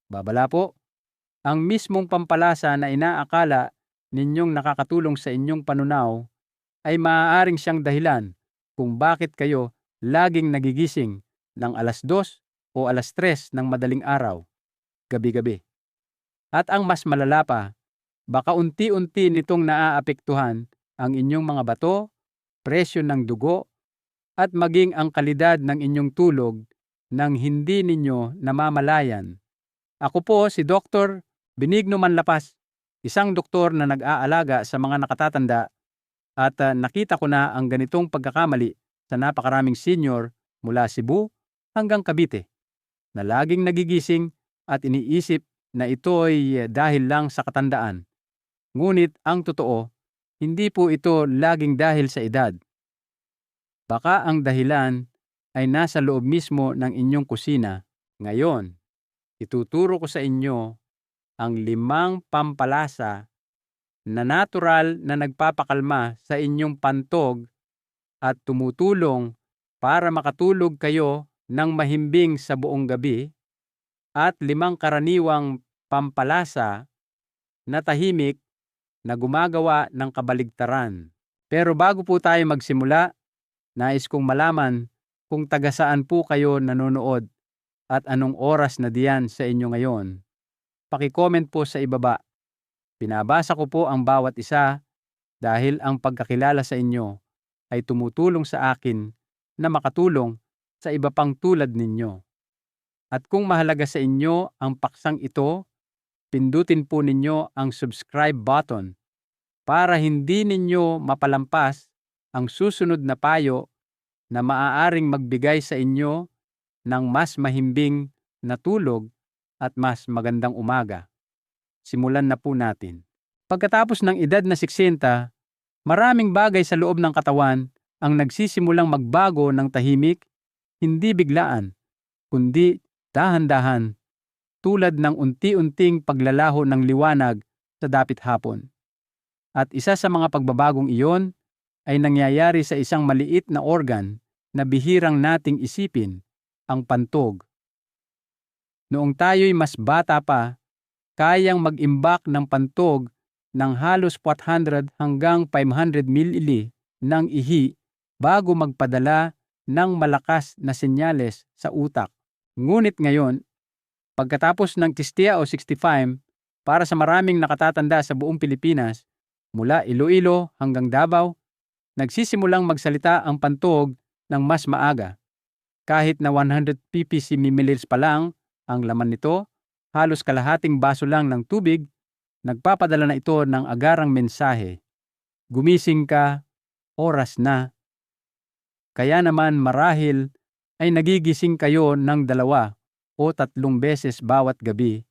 Babala po, ang mismong pampalasa na inaakala ninyong nakakatulong sa inyong panunaw ay maaaring siyang dahilan kung bakit kayo laging nagigising ng alas 2 o alas 3 ng madaling araw, gabi-gabi. At ang mas malala pa, baka unti-unti nitong naaapektuhan ang inyong mga bato, presyo ng dugo, at maging ang kalidad ng inyong tulog nang hindi ninyo namamalayan. Ako po si Dr. Benigno Manlapas, isang doktor na nag-aalaga sa mga nakatatanda at nakita ko na ang ganitong pagkakamali sa napakaraming senior mula Cebu hanggang Cavite na laging nagigising at iniisip na ito ay dahil lang sa katandaan. Ngunit ang totoo, hindi po ito laging dahil sa edad. Baka ang dahilan ay nasa loob mismo ng inyong kusina. Ngayon, ituturo ko sa inyo ang 5 pampalasa na natural na nagpapakalma sa inyong pantog at tumutulong para makatulog kayo ng mahimbing sa buong gabi, at 5 karaniwang pampalasa na tahimik na gumagawa ng kabaligtaran. Pero bago po tayo magsimula, nais kong malaman kung taga saan po kayo nanonood at anong oras na diyan sa inyo ngayon. Paki-comment po sa ibaba. Binabasa ko po ang bawat isa dahil ang pagkakilala sa inyo ay tumutulong sa akin na makatulong sa iba pang tulad ninyo. At kung mahalaga sa inyo ang paksang ito, pindutin po ninyo ang subscribe button para hindi ninyo mapalampas ang susunod na payo na maaaring magbigay sa inyo ng mas mahimbing na tulog at mas magandang umaga. Simulan na po natin. Pagkatapos ng edad na 60, maraming bagay sa loob ng katawan ang nagsisimulang magbago ng tahimik, hindi biglaan, kundi dahan-dahan, tulad ng unti-unting paglalaho ng liwanag sa dapit hapon. At isa sa mga pagbabagong iyon ay nangyayari sa isang maliit na organ na bihirang nating isipin, ang pantog. Noong tayo'y mas bata pa, kayang mag-imbak ng pantog ng halos 400 hanggang 500 ml ng ihi bago magpadala ng malakas na senyales sa utak. Ngunit ngayon, pagkatapos ng 60 o 65, para sa maraming nakatatanda sa buong Pilipinas, mula Iloilo hanggang Davao, nagsisimulang magsalita ang pantog ng mas maaga. Kahit na 100 ppc pa lang ang laman nito, halos kalahating baso lang ng tubig, nagpapadala na ito ng agarang mensahe. Gumising ka, oras na. Kaya naman marahil ay nagigising kayo ng 2 o 3 beses bawat gabi,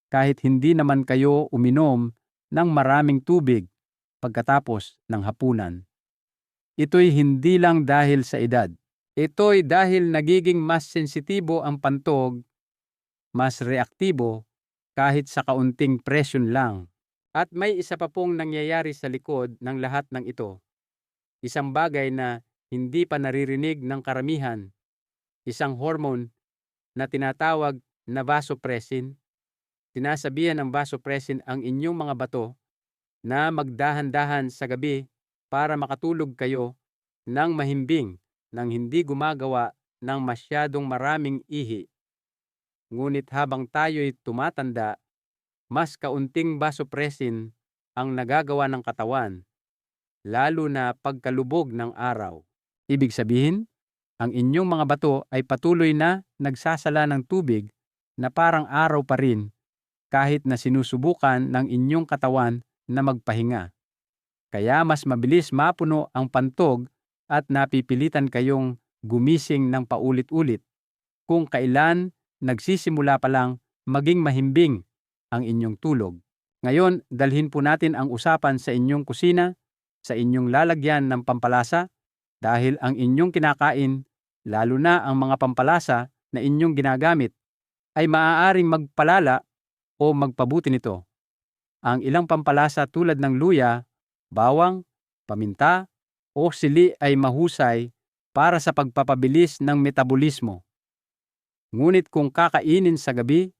kahit hindi naman kayo uminom ng maraming tubig pagkatapos ng hapunan. Ito'y hindi lang dahil sa edad. Ito'y dahil nagiging mas sensitibo ang pantog, mas reaktibo kahit sa kaunting presyon lang. At may isa pa pong nangyayari sa likod ng lahat ng ito. Isang bagay na hindi pa naririnig ng karamihan. Isang hormone na tinatawag na vasopressin. Sinasabihan ng vasopressin ang inyong mga bato na magdahan-dahan sa gabi para makatulog kayo ng mahimbing nang hindi gumagawa ng masyadong maraming ihi. Ngunit habang tayo'y tumatanda, mas kaunting vasopressin ang nagagawa ng katawan, lalo na pagkalubog ng araw. Ibig sabihin, ang inyong mga bato ay patuloy na nagsasala ng tubig na parang araw pa rin kahit na sinusubukan ng inyong katawan na magpahinga. Kaya mas mabilis mapuno ang pantog at napipilitan kayong gumising ng paulit-ulit kung kailan nagsisimula pa lang maging mahimbing ang inyong tulog. Ngayon, dalhin po natin ang usapan sa inyong kusina, sa inyong lalagyan ng pampalasa, dahil ang inyong kinakain, lalo na ang mga pampalasa na inyong ginagamit, ay maaaring magpalala o magpabuti nito. Ang ilang pampalasa tulad ng luya, bawang, paminta, o sili ay mahusay para sa pagpapabilis ng metabolismo. Ngunit kung kakainin sa gabi,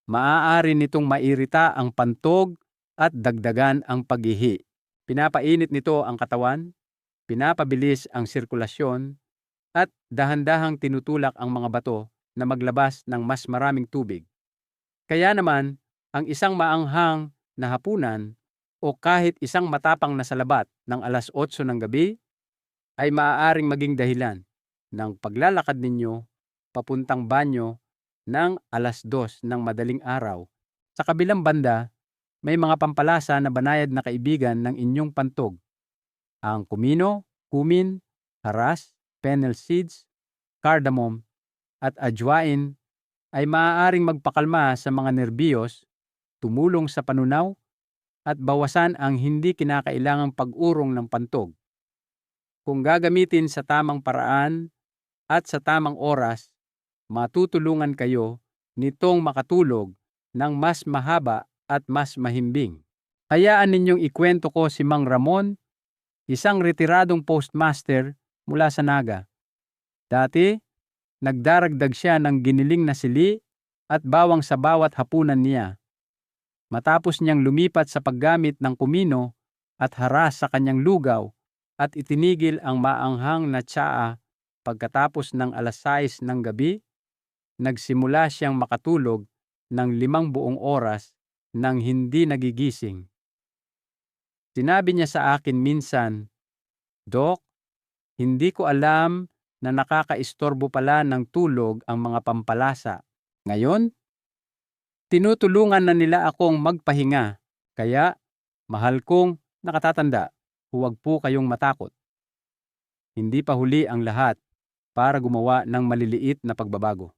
Maaari nitong mairita ang pantog at dagdagan ang paghihi. Pinapainit nito ang katawan, pinapabilis ang sirkulasyon, at dahan-dahang tinutulak ang mga bato na maglabas ng mas maraming tubig. Kaya naman, ang isang maanghang na hapunan o kahit isang matapang na salabat ng 8:00 ng gabi ay maaaring maging dahilan ng paglalakad ninyo papuntang banyo ng 2:00 ng madaling araw. Sa kabilang banda, may mga pampalasa na banayad na kaibigan ng inyong pantog. Ang kumino, cumin, haras, fennel seeds, cardamom, at ajwain ay maaaring magpakalma sa mga nerbiyos, tumulong sa panunaw, at bawasan ang hindi kinakailangang pag-urong ng pantog. Kung gagamitin sa tamang paraan at sa tamang oras, matutulungan kayo nitong makatulog ng mas mahaba at mas mahimbing. Hayaan ninyong ikwento ko si Mang Ramon, isang retiradong postmaster mula sa Naga. Dati, nagdaragdag siya ng giniling na sili at bawang sa bawat hapunan niya. Matapos niyang lumipat sa paggamit ng kumino at haras sa kanyang lugaw at itinigil ang maanghang na tsaa pagkatapos ng 6:00 ng gabi, nagsimula siyang makatulog ng 5 buong oras nang hindi nagigising. Sinabi niya sa akin minsan, "Dok, hindi ko alam na nakakaistorbo pala ng tulog ang mga pampalasa. Ngayon, tinutulungan na nila akong magpahinga. Kaya, mahal kong nakatatanda, huwag po kayong matakot. Hindi pa huli ang lahat para gumawa ng maliliit na pagbabago.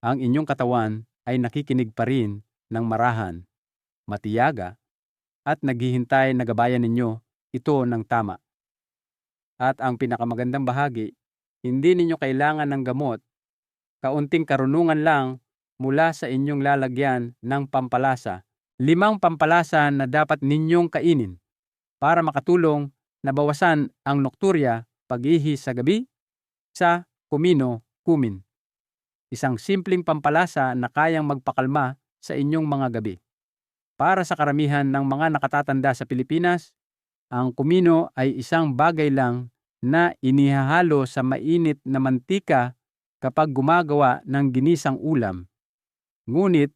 Ang inyong katawan ay nakikinig pa rin ng marahan, matiyaga, at naghihintay na gabayan ninyo ito ng tama. At ang pinakamagandang bahagi, hindi ninyo kailangan ng gamot, kaunting karunungan lang mula sa inyong lalagyan ng pampalasa. 5 pampalasa na dapat ninyong kainin para makatulong na bawasan ang nokturya, pag-ihi sa gabi, sa kumino, cumin. Isang simpleng pampalasa na kayang magpakalma sa inyong mga gabi. Para sa karamihan ng mga nakatatanda sa Pilipinas, ang kumino ay isang bagay lang na inihahalo sa mainit na mantika kapag gumagawa ng ginisang ulam. Ngunit,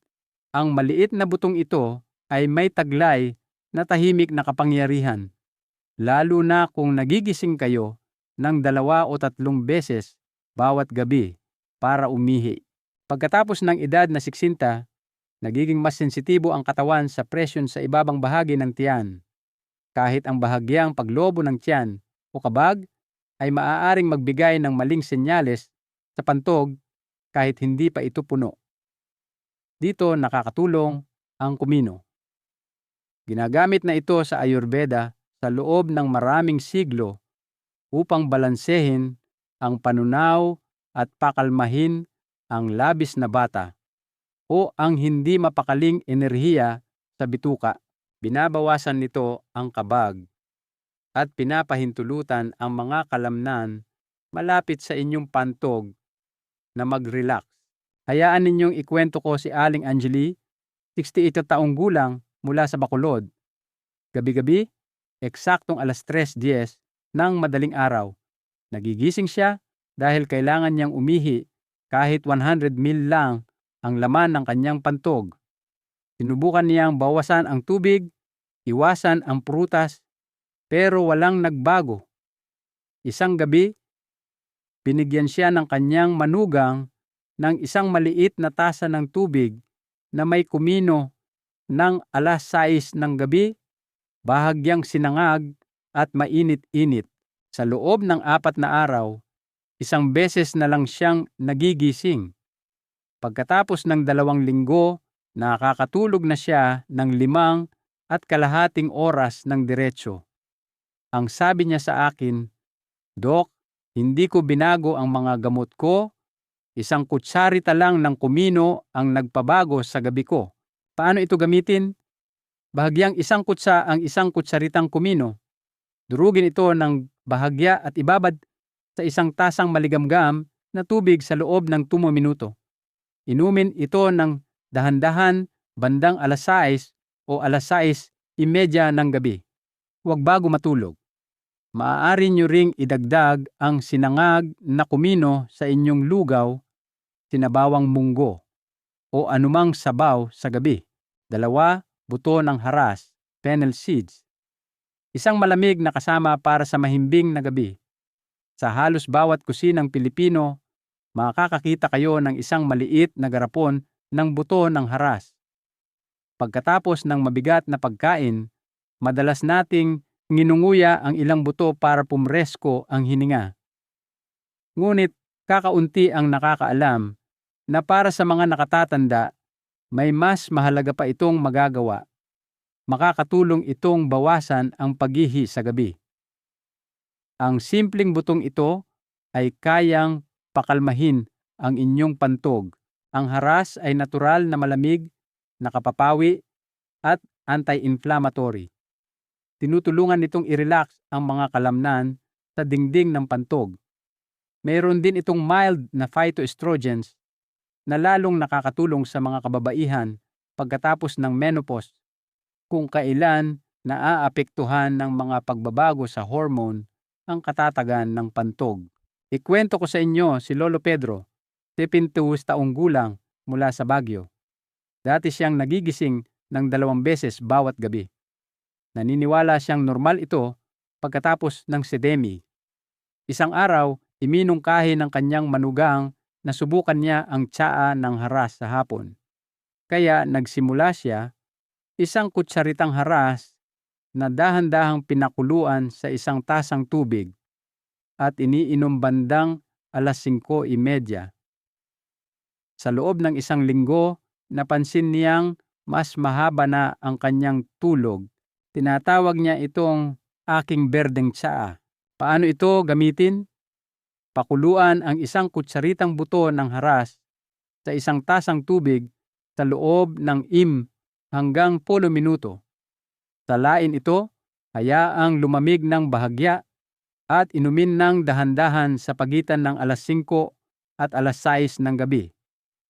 ang maliit na butong ito ay may taglay na tahimik na kapangyarihan, lalo na kung nagigising kayo ng 2 o 3 beses bawat gabi para umihi. Pagkatapos ng edad na 60, nagiging mas sensitibo ang katawan sa presyon sa ibabang bahagi ng tiyan. Kahit ang bahagyang paglobo ng tiyan o kabag ay maaaring magbigay ng maling senyales sa pantog kahit hindi pa ito puno. Dito nakakatulong ang kumino. Ginagamit na ito sa Ayurveda sa loob ng maraming siglo upang balansehin ang panunaw at pakalmahin ang labis na bata o ang hindi mapakaling enerhiya sa bituka. Binabawasan nito ang kabag at pinapahintulutan ang mga kalamnan malapit sa inyong pantog na mag-relax. Hayaan ninyong ikwento ko si Aling Angeli, 68 taong gulang mula sa Bacolod. Gabi-gabi, eksaktong 3:10 ng madaling araw, nagigising siya dahil kailangan niyang umihi kahit 100 ml lang ang laman ng kanyang pantog. Sinubukan niyang bawasan ang tubig, iwasan ang prutas, pero walang nagbago. Isang gabi, binigyan siya ng kanyang manugang ng isang maliit na tasa ng tubig na may kumino ng 6:00 ng gabi, bahagyang sinangag at mainit-init. Sa loob ng 4 na araw, 1 beses na lang siyang nagigising. Pagkatapos ng 2 linggo, nakakatulog na siya ng 5.5 oras ng diretso. Ang sabi niya sa akin, "Dok, hindi ko binago ang mga gamot ko. 1 kutsarita lang ng kumino ang nagpabago sa gabi ko." Paano ito gamitin? Bahagyang 1 kutsa ang 1 kutsaritang kumino. Durugin ito ng bahagya at ibabad sa 1 tasang maligamgam na tubig sa loob ng 2 minuto. Inumin ito ng dahan-dahan bandang 6:00 o 6:30 ng gabi. Huwag bago matulog. Maaari nyo ring idagdag ang sinangag na kumino sa inyong lugaw, sinabawang munggo, o anumang sabaw sa gabi. 2 buto ng haras, fennel seeds. Isang malamig na kasama para sa mahimbing na gabi. Sa halos bawat kusinang Pilipino, makakakita kayo ng isang maliit na garapon ng buto ng haras. Pagkatapos ng mabigat na pagkain, madalas nating nginunguya ang ilang buto para pumresko ang hininga. Ngunit kakaunti ang nakakaalam na para sa mga nakatatanda, may mas mahalaga pa itong magagawa. Makakatulong itong bawasan ang paghihi sa gabi. Ang simpleng butong ito ay kayang pakalmahin ang inyong pantog. Ang haras ay natural na malamig, nakapapawi, at anti-inflammatory. Tinutulungan nitong i-relax ang mga kalamnan sa dingding ng pantog. Mayroon din itong mild na phytoestrogens na lalong nakakatulong sa mga kababaihan pagkatapos ng menopause kung kailan naaapektuhan ng mga pagbabago sa hormone ang katatagan ng pantog. Ikwento ko sa inyo si Lolo Pedro, 72 taong gulang mula sa Baguio. Dati siyang nagigising ng 2 beses bawat gabi. Naniniwala siyang normal ito pagkatapos ng sedemi. Isang araw, iminungkahi ng kanyang manugang na subukan niya ang tsaa ng haras sa hapon. Kaya nagsimula siya, isang kutsaritang haras na dahan-dahang pinakuluan sa isang tasang tubig at iniinom bandang 5:30. Sa loob ng isang linggo, napansin niyang mas mahaba na ang kanyang tulog. Tinatawag niya itong aking berdeng tsaa. Paano ito gamitin? Pakuluan ang isang kutsaritang buto ng haras sa isang tasang tubig sa loob ng 6 hanggang 10 minuto. Salain ito, hayaang lumamig ng bahagya at inumin ng dahan-dahan sa pagitan ng 5:00 at 6:00 ng gabi.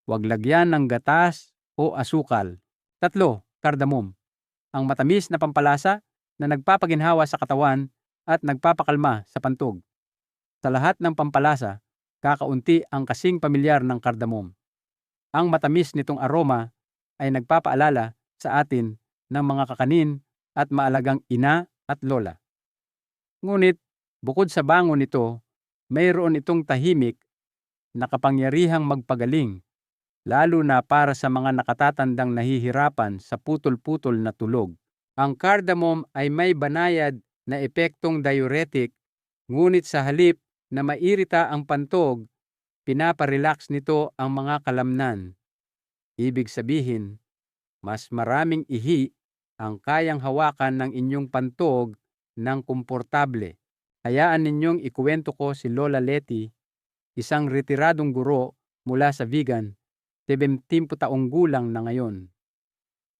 Huwag lagyan ng gatas o asukal. 3, cardamom. Ang matamis na pampalasa na nagpapaginhawa sa katawan at nagpapakalma sa pantog. Sa lahat ng pampalasa, kakaunti ang kasing pamilyar ng cardamom. Ang matamis nitong aroma ay nagpapaalala sa atin ng mga kakanin at maalagang ina at lola. Ngunit, bukod sa bango nito, mayroon itong tahimik na kapangyarihang magpagaling, lalo na para sa mga nakatatandang nahihirapan sa putol-putol na tulog. Ang cardamom ay may banayad na epektong diuretic, ngunit sa halip na mairita ang pantog, pinaparelax nito ang mga kalamnan. Ibig sabihin, mas maraming ihi ang kayang hawakan ng inyong pantog ng komportable. Hayaan ninyong ikuwento ko si Lola Letty, isang retiradong guro mula sa Vigan, 70 taong gulang na ngayon.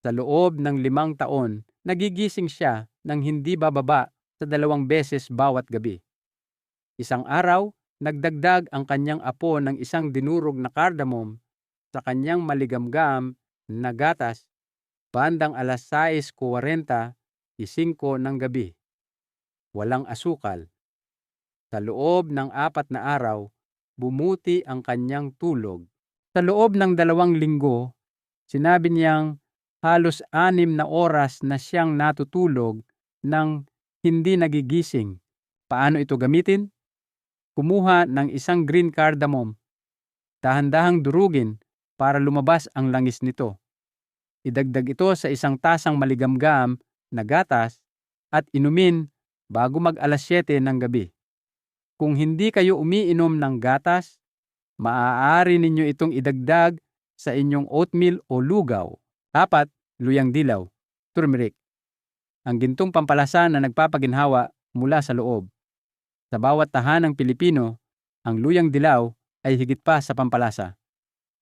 Sa loob ng 5 taon, nagigising siya ng hindi bababa sa 2 beses bawat gabi. Isang araw, nagdagdag ang kanyang apo ng isang dinurog na cardamom sa kanyang maligamgam na gatas bandang 6:40 ng gabi. Walang asukal. Sa loob ng 4 na araw, bumuti ang kanyang tulog. Sa loob ng 2 linggo, sinabi niyang halos 6 na oras na siyang natutulog nang hindi nagigising. Paano ito gamitin? Kumuha ng isang green cardamom. Dahan-dahang durugin para lumabas ang langis nito. Idagdag ito sa isang tasang maligamgam na gatas at inumin bago mag 7:00 ng gabi. Kung hindi kayo umiinom ng gatas, maaari ninyo itong idagdag sa inyong oatmeal o lugaw. 4, luyang dilaw, turmeric. Ang gintong pampalasa na nagpapaginhawa mula sa loob. Sa bawat tahanang Pilipino, ang luyang dilaw ay higit pa sa pampalasa.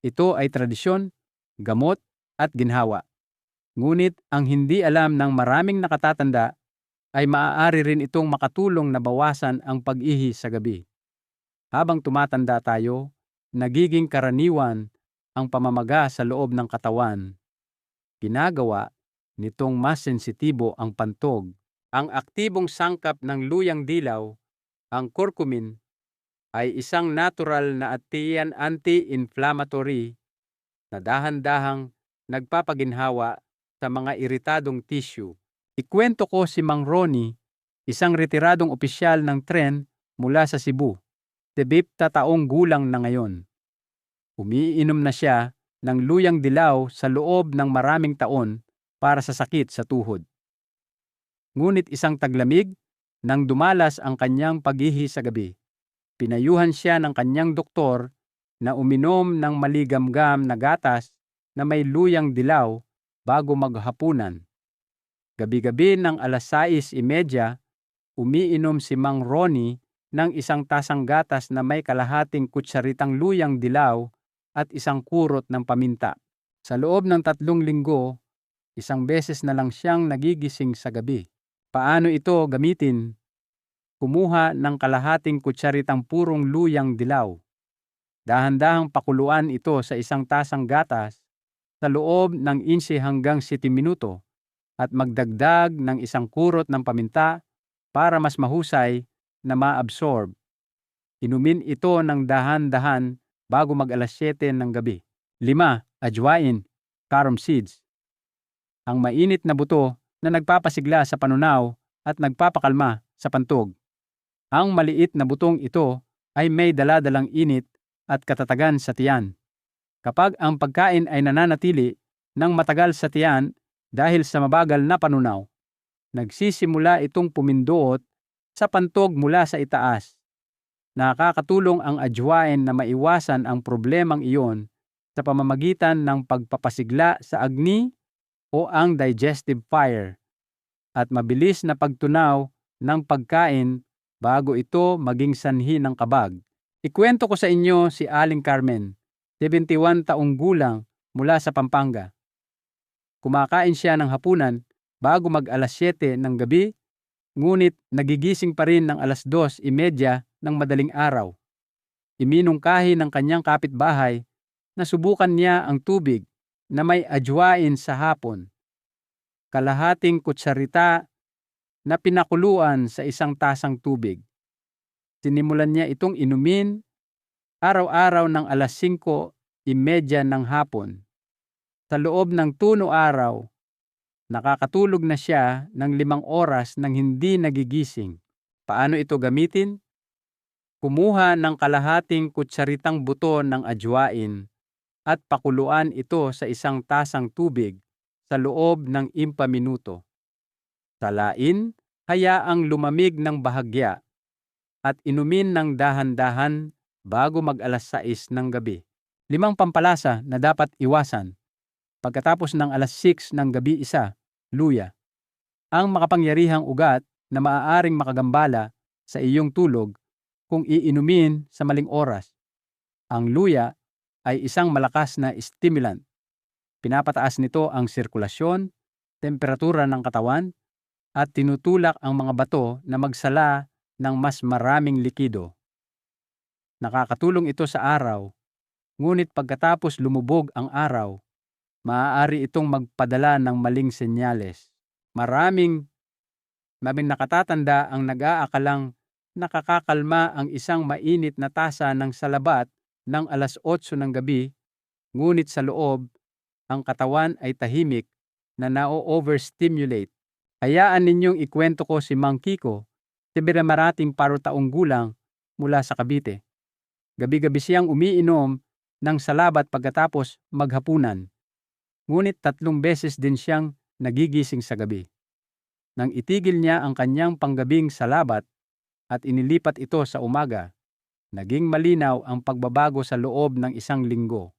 Ito ay tradisyon, gamot, at ginhawa. Ngunit ang hindi alam ng maraming nakatatanda ay maaari rin itong makatulong na bawasan ang pag-ihi sa gabi. Habang tumatanda tayo, nagiging karaniwan ang pamamaga sa loob ng katawan. Ginagawa nitong mas sensitibo ang pantog. Ang aktibong sangkap ng luyang dilaw, ang curcumin, ay isang natural na anti-inflammatory na dahan-dahang nagpapaginhawa sa mga iritadong tissue. Ikwento ko si Mang Ronnie, isang retiradong opisyal ng tren mula sa Cebu. 70 taong gulang na ngayon. Umiinom na siya ng luyang dilaw sa loob ng maraming taon para sa sakit sa tuhod. Ngunit isang taglamig nang dumalas ang kanyang paghihi sa gabi. Pinayuhan siya ng kanyang doktor na uminom ng maligamgam na gatas na may luyang dilaw bago maghapunan. Gabi-gabi ng 6:30, umiinom si Mang Ronnie ng isang tasang gatas na may kalahating kutsaritang luyang dilaw at isang kurot ng paminta. Sa loob ng 3 linggo, isang beses na lang siyang nagigising sa gabi. Paano ito gamitin? Kumuha ng kalahating kutsaritang purong luyang dilaw. Dahan-dahang pakuluan ito sa isang tasang gatas sa loob ng 15 hanggang 7 minuto at magdagdag ng isang kurot ng paminta para mas mahusay na ma-absorb. Inumin ito ng dahan-dahan bago mag-alas 7 ng gabi. 5. Ajwain, carom seeds. Ang mainit na buto na nagpapasigla sa panunaw at nagpapakalma sa pantog. Ang maliit na butong ito ay may daladalang init at katatagan sa tiyan. Kapag ang pagkain ay nananatili ng matagal sa tiyan dahil sa mabagal na panunaw, nagsisimula itong puminduot sa pantog mula sa itaas. Nakakatulong ang ajwain na maiwasan ang problemang iyon sa pamamagitan ng pagpapasigla sa agni o ang digestive fire at mabilis na pagtunaw ng pagkain bago ito maging sanhi ng kabag. Ikwento ko sa inyo si Aling Carmen, 71 taong gulang mula sa Pampanga. Kumakain siya ng hapunan bago mag-alas 7 ng gabi, ngunit nagigising pa rin ng alas 2:30 ng madaling araw. Iminungkahi ng kanyang kapitbahay na subukan niya ang tubig na may ajwain sa hapon. Kalahating kutsarita na pinakuluan sa isang tasang tubig. Sinimulan niya itong inumin araw-araw ng alas 5:30 ng hapon. Sa loob ng 2 araw, nakakatulog na siya ng 5 oras nang hindi nagigising. Paano ito gamitin? Kumuha ng kalahating kutsaritang buto ng ajwain at pakuluan ito sa isang tasang tubig sa loob ng 5 minuto. Salain, hayaang lumamig ng bahagya at inumin ng dahan-dahan bago mag-alas 6 ng gabi. 5 pampalasa na dapat iwasan. Pagkatapos ng alas 6 ng gabi, luya. Ang makapangyarihang ugat na maaaring makagambala sa iyong tulog kung iinumin sa maling oras. Ang luya ay isang malakas na stimulant. Pinapataas nito ang sirkulasyon, temperatura ng katawan, at tinutulak ang mga bato na magsala ng mas maraming likido. Nakakatulong ito sa araw, ngunit pagkatapos lumubog ang araw, maaari itong magpadala ng maling senyales. Maraming nakatatanda ang nag-aakalang nakakakalma ang isang mainit na tasa ng salabat ng alas 8 ng gabi, ngunit sa loob, ang katawan ay tahimik na na-overstimulate. Hayaan ninyong ikwento ko si Mang Kiko, 70 taong gulang mula sa Cavite. Gabi-gabi siyang umiinom ng salabat pagkatapos maghapunan, ngunit 3 beses din siyang nagigising sa gabi. Nang itigil niya ang kanyang panggabing salabat at inilipat ito sa umaga, naging malinaw ang pagbabago sa loob ng 1 linggo.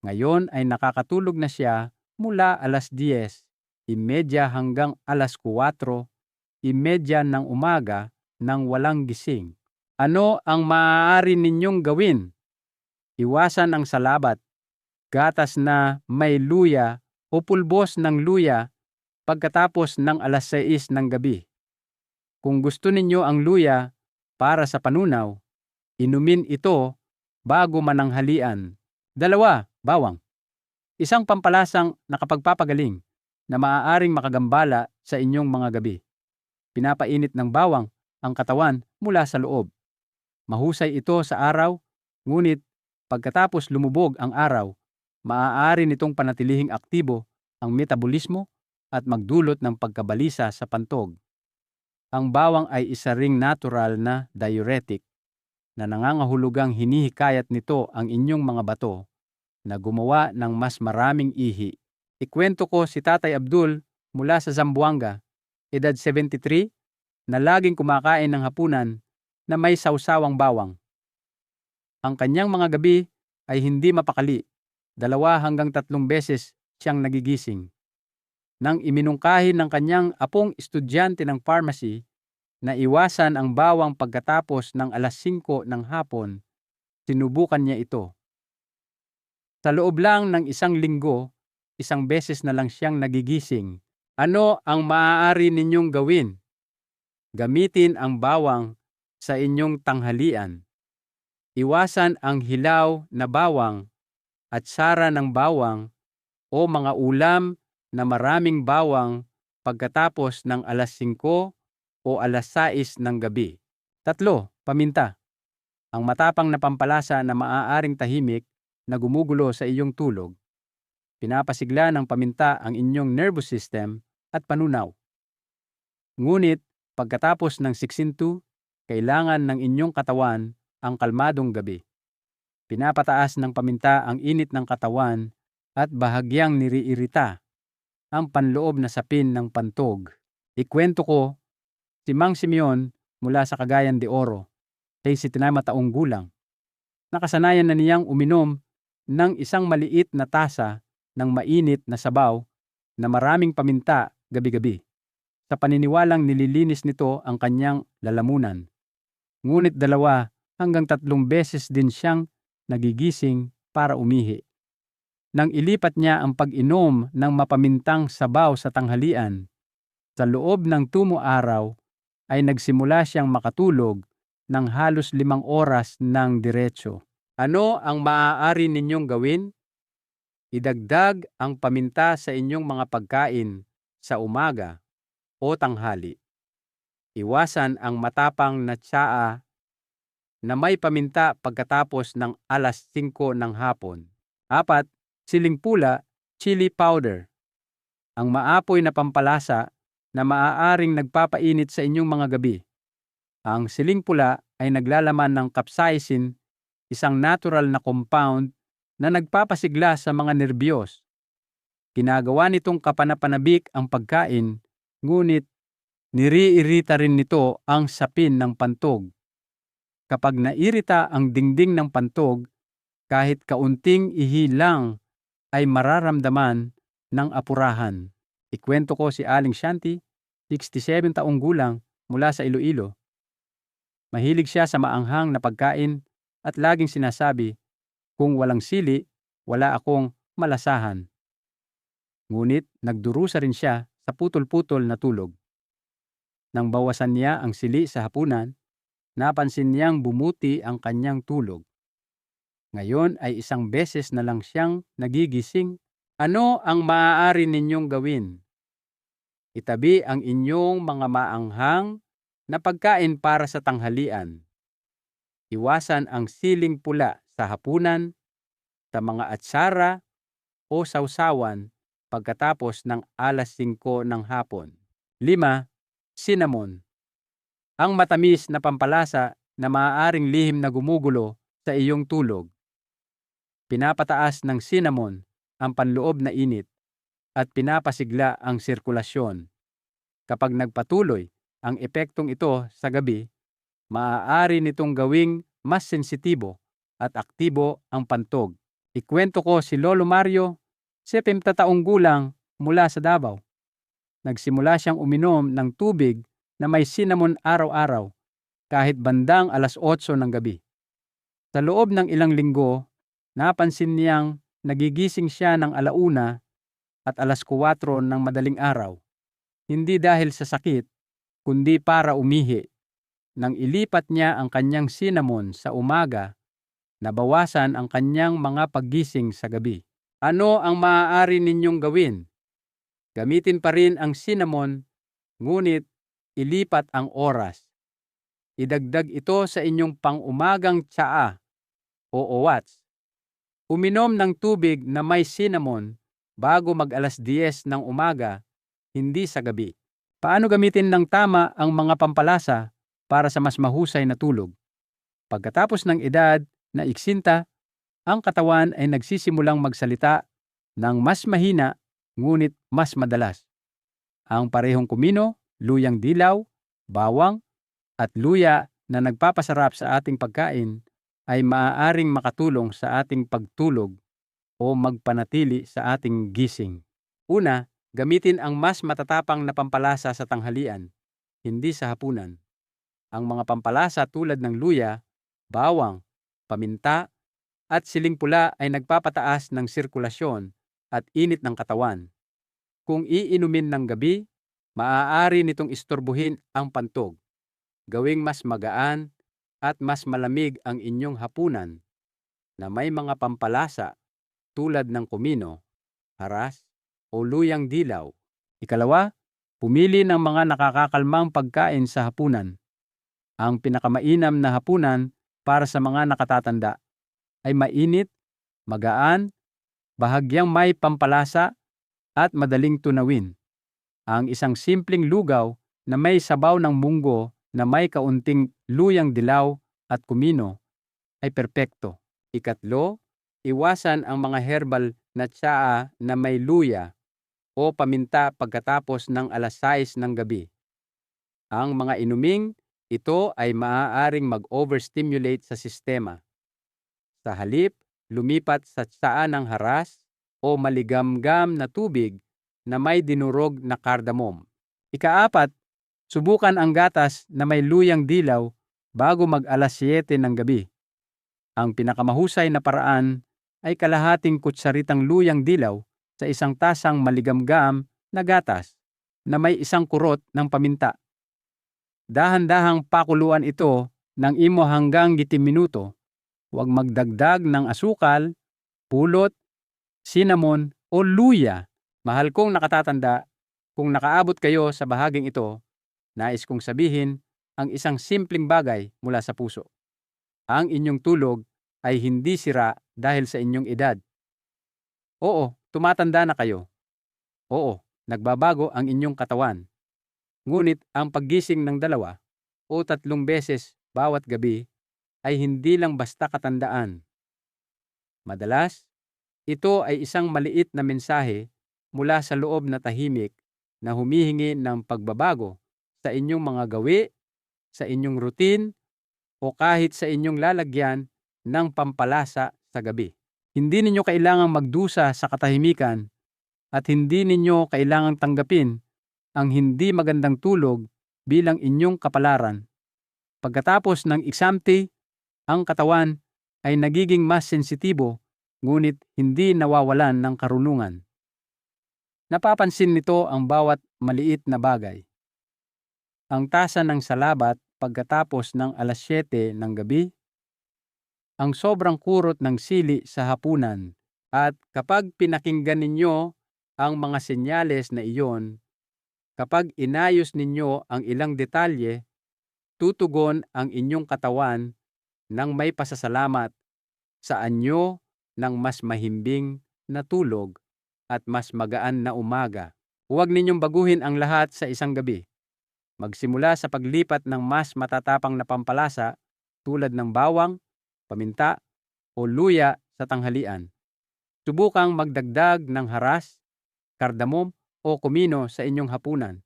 Ngayon ay nakakatulog na siya mula alas 10:30 hanggang alas 4:30 ng umaga nang walang gising. Ano ang maaari ninyong gawin? Iwasan ang salabat, gatas na may luya o pulbos ng luya pagkatapos ng alas 6 ng gabi. Kung gusto ninyo ang luya para sa panunaw, inumin ito bago mananghalian. 2. Bawang. Isang pampalasang nakapagpapagaling na maaaring makagambala sa inyong mga gabi. Pinapainit ng bawang ang katawan mula sa loob. Mahusay ito sa araw, ngunit pagkatapos lumubog ang araw, maaari nitong panatilihing aktibo ang metabolismo at magdulot ng pagkabalisa sa pantog. Ang bawang ay isa ring natural na diuretic na nangangahulugang hinihikayat nito ang inyong mga bato na gumawa ng mas maraming ihi. Ikwento ko si Tatay Abdul mula sa Zamboanga, edad 73, na laging kumakain ng hapunan na may sawsawang bawang. Ang kanyang mga gabi ay hindi mapakali. 2 hanggang 3 beses siyang nagigising. Nang iminungkahi ng kanyang apong estudyante ng pharmacy na iwasan ang bawang pagkatapos ng alas 5 ng hapon, sinubukan niya ito. Sa loob lang ng 1 linggo, 1 beses na lang siyang nagigising. Ano ang maaari ninyong gawin? Gamitin ang bawang sa inyong tanghalian. Iwasan ang hilaw na bawang at sara ng bawang o mga ulam na maraming bawang pagkatapos ng alas 5 o alas 6 ng gabi. 3. Paminta. Ang matapang na pampalasa na maaaring tahimik na gumugulo sa iyong tulog. Pinapasigla ng paminta ang inyong nervous system at panunaw. Ngunit pagkatapos ng siksintu, kailangan ng inyong katawan ang kalmadong gabi. Pinapataas ng paminta ang init ng katawan at bahagyang niriirita ang panloob na sapin ng pantog. Ikwento ko si Mang Simeon mula sa Cagayan de Oro, 69 taong gulang. Nakasanayan na niyang uminom ng isang maliit na tasa ng mainit na sabaw na maraming paminta gabi-gabi. Sa paniniwalang nililinis nito ang kanyang lalamunan. Ngunit 2 hanggang 3 beses din siyang nagigising para umihi. Nang ilipat niya ang pag-inom ng mapamintang sabaw sa tanghalian, sa loob ng 2 araw ay nagsimula siyang makatulog ng halos 5 oras ng diretso. Ano ang maaari ninyong gawin? Idagdag ang paminta sa inyong mga pagkain sa umaga o tanghali. Iwasan ang matapang na tsaa na may paminta pagkatapos ng alas 5 ng hapon. 4. Siling pula, chili powder. Ang maapoy na pampalasa na maaaring nagpapainit sa inyong mga gabi. Ang siling pula ay naglalaman ng capsaicin, isang natural na compound na nagpapasigla sa mga nerbiyos. Ginagawa nitong kapanapanabik ang pagkain, ngunit niriirita rin nito ang sapin ng pantog. Kapag nairita ang dingding ng pantog, kahit kaunting ihi lang ay mararamdaman ng apurahan. Ikwento ko si Aling Shanti, 67 taong gulang mula sa Iloilo. Mahilig siya sa maanghang na pagkain at laging sinasabi, kung walang sili, wala akong malasahan. Ngunit nagdurusa rin siya sa putol-putol na tulog. Nang bawasan niya ang sili sa hapunan, napansin niyang bumuti ang kanyang tulog. Ngayon ay 1 beses na lang siyang nagigising. Ano ang maaari ninyong gawin? Itabi ang inyong mga maanghang na pagkain para sa tanghalian. Iwasan ang siling pula sa hapunan, sa mga atsara o sawsawan pagkatapos ng alas 5 ng hapon. 5. Cinnamon. Ang matamis na pampalasa na maaaring lihim na gumugulo sa iyong tulog. Pinapataas ng cinnamon ang panloob na init at pinapasigla ang sirkulasyon. Kapag nagpatuloy ang epektong ito sa gabi, maaari nitong gawing mas sensitibo at aktibo ang pantog. Ikwento ko si Lolo Mario, 70 taong gulang mula sa Davao. Nagsimula siyang uminom ng tubig na may cinnamon araw-araw kahit bandang alas 8 ng gabi. Sa loob ng ilang linggo, napansin niyang nagigising siya ng 1:00 at alas 4 ng madaling araw. Hindi dahil sa sakit, kundi para umihi. Nang ilipat niya ang kanyang cinnamon sa umaga, nabawasan ang kanyang mga paggising sa gabi. Ano ang maaari ninyong gawin? Gamitin pa rin ang cinnamon, ngunit ilipat ang oras. Idagdag ito sa inyong pang-umagang tsaa o owats. Uminom ng tubig na may cinnamon bago mag-alas 10 ng umaga, hindi sa gabi. Paano gamitin ng tama ang mga pampalasa para sa mas mahusay na tulog? Pagkatapos ng edad na iksinta, ang katawan ay nagsisimulang magsalita ng mas mahina ngunit mas madalas. Ang parehong kumino, luyang dilaw, bawang, at luya na nagpapasarap sa ating pagkain ay maaaring makatulong sa ating pagtulog o magpanatili sa ating gising. Una, gamitin ang mas matatapang na pampalasa sa tanghalian, hindi sa hapunan. Ang mga pampalasa tulad ng luya, bawang, paminta, at siling pula ay nagpapataas ng sirkulasyon at init ng katawan. Kung iinumin ng gabi, maaari nitong istorbohin ang pantog, gawing mas magaan at mas malamig ang inyong hapunan na may mga pampalasa tulad ng kumino, haras, o luyang dilaw. Ikalawa, pumili ng mga nakakakalmang pagkain sa hapunan. Ang pinakamainam na hapunan para sa mga nakatatanda ay mainit, magaan, bahagyang may pampalasa, at madaling tunawin. Ang isang simpleng lugaw na may sabaw ng munggo na may kaunting luyang dilaw at kumino ay perpekto. Ikatlo, iwasan ang mga herbal na tsaa na may luya o paminta pagkatapos ng alas 6 ng gabi. Ang mga inuming ito ay maaaring mag-overstimulate sa sistema. Sa halip, lumipat sa tsaa ng haras o maligamgam na tubig na may dinurog na cardamom. Ikaapat, subukan ang gatas na may luyang dilaw bago mag-alas 7 ng gabi. Ang pinakamahusay na paraan ay kalahating kutsaritang luyang dilaw sa isang tasang maligamgam na gatas na may isang kurot ng paminta. Dahan-dahang pakuluan ito ng imo hanggang 10 minuto. Huwag magdagdag ng asukal, pulot, cinnamon o luya. Mahal kong nakatatanda, kung nakaabot kayo sa bahaging ito, nais kong sabihin ang isang simpleng bagay mula sa puso. Ang inyong tulog ay hindi sira dahil sa inyong edad. Oo, tumatanda na kayo. Oo, nagbabago ang inyong katawan. Ngunit ang paggising ng 2 o 3 beses bawat gabi ay hindi lang basta katandaan. Madalas, ito ay isang maliit na mensahe mula sa loob na tahimik na humihingi ng pagbabago sa inyong mga gawi, sa inyong routine, o kahit sa inyong lalagyan ng pampalasa sa gabi. Hindi ninyo kailangang magdusa sa katahimikan at hindi ninyo kailangang tanggapin ang hindi magandang tulog bilang inyong kapalaran. Pagkatapos ng exam-day, ang katawan ay nagiging mas sensitibo ngunit hindi nawawalan ng karunungan. Napapansin nito ang bawat maliit na bagay. Ang tasa ng salabat pagkatapos ng alas 7 ng gabi, ang sobrang kurot ng sili sa hapunan, at kapag pinakinggan ninyo ang mga senyales na iyon, kapag inayos ninyo ang ilang detalye, tutugon ang inyong katawan ng may pasasalamat sa anyo ng mas mahimbing na tulog at mas magaan na umaga. Huwag ninyong baguhin ang lahat sa isang gabi. Magsimula sa paglipat ng mas matatapang na pampalasa tulad ng bawang, paminta, o luya sa tanghalian. Subukang magdagdag ng haras, cardamom o kumino sa inyong hapunan,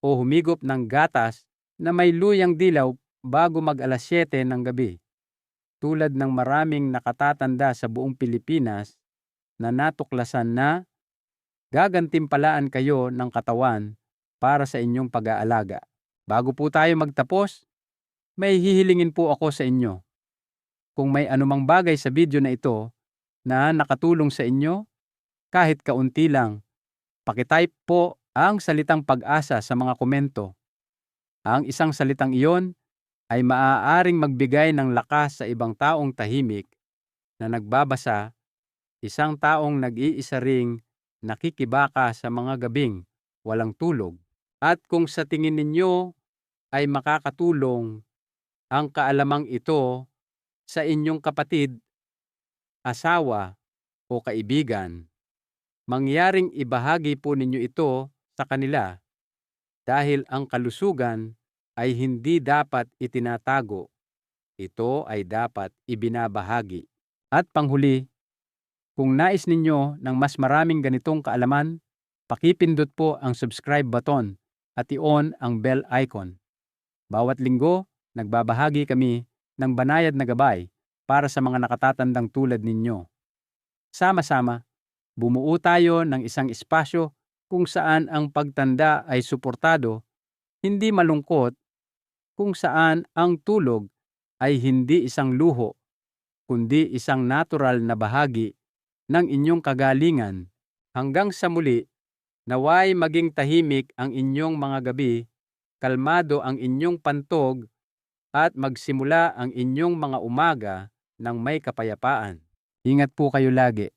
o humigop ng gatas na may luyang dilaw bago mag-alas 7 ng gabi. Tulad ng maraming nakatatanda sa buong Pilipinas na natuklasan na gagantimpalaan kayo ng katawan para sa inyong pag-aalaga. Bago po tayo magtapos, may hihilingin po ako sa inyo. Kung may anumang bagay sa video na ito na nakatulong sa inyo, kahit kaunti lang, pakitype po ang salitang pag-asa sa mga komento. Ang isang salitang iyon ay maaaring magbigay ng lakas sa ibang taong tahimik na nagbabasa, isang taong nag-iisa ring nakikibaka sa mga gabing walang tulog. At kung sa tingin ninyo ay makakatulong ang kaalamang ito sa inyong kapatid, asawa o kaibigan, mangyaring ibahagi po ninyo ito sa kanila dahil ang kalusugan ay hindi dapat itinatago. Ito ay dapat ibinabahagi. At panghuli, kung nais ninyo ng mas maraming ganitong kaalaman, pakipindot po ang subscribe button at i-on ang bell icon. Bawat linggo, nagbabahagi kami ng banayad na gabay para sa mga nakatatandang tulad ninyo. Sama-sama, bumuo tayo ng isang espasyo kung saan ang pagtanda ay suportado, hindi malungkot, kung saan ang tulog ay hindi isang luho, kundi isang natural na bahagi ng inyong kagalingan. Hanggang sa muli, naway maging tahimik ang inyong mga gabi, kalmado ang inyong pantog, at magsimula ang inyong mga umaga ng may kapayapaan. Ingat po kayo lagi.